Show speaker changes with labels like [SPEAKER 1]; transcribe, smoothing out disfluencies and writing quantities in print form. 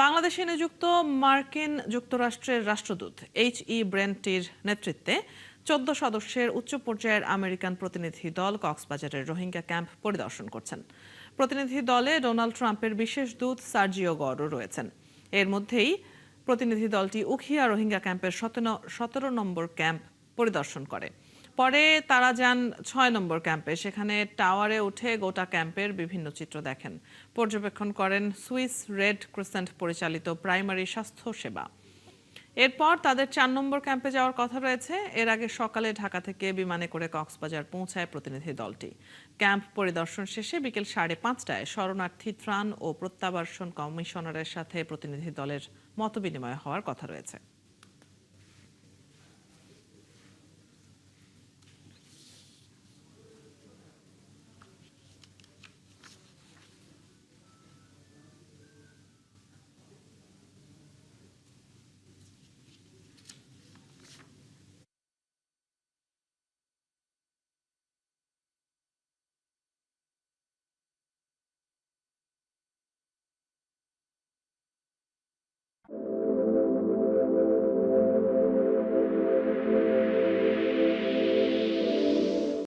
[SPEAKER 1] বাংলাদেশে নিযুক্ত মার্কিন যুক্তরাষ্ট্রের রাষ্ট্রদূত ব্রেন্টির নেতৃত্বে ১৪ সদস্যের উচ্চ পর্যায়ের আমেরিকান প্রতিনিধি দল কক্সবাজারের রোহিঙ্গা ক্যাম্প পরিদর্শন করছেন। প্রতিনিধি দলে ডোনাল্ড ট্রাম্পের বিশেষ দূত সার্জিও গরও রয়েছেন। এর মধ্যেই প্রতিনিধি দলটি উখিয়া রোহিঙ্গা ক্যাম্পের ১৭ নম্বর ক্যাম্প পরিদর্শন করে। পরে তারা যান ৬ নম্বর ক্যাম্পে, সেখানে টাওয়ারে উঠে গোটা ক্যাম্পের বিভিন্ন চিত্র দেখেন। পর্যবেক্ষণ করেন সুইস রেড ক্রিসেন্ট পরিচালিত প্রাইমারি স্বাস্থ্য সেবা। এরপর তাদের ৪ নম্বর ক্যাম্পে যাওয়ার কথা রয়েছে। এর আগে সকালে ঢাকা থেকে বিমানে করে কক্সবাজার পৌঁছায় প্রতিনিধি দলটি। ক্যাম্প পরিদর্শন শেষে বিকেল ৫:৩০টায় শরণার্থী ত্রাণ ও প্রত্যাবাসন কমিশনারের সাথে প্রতিনিধি দলের মতবিনিময় হওয়ার কথা রয়েছে।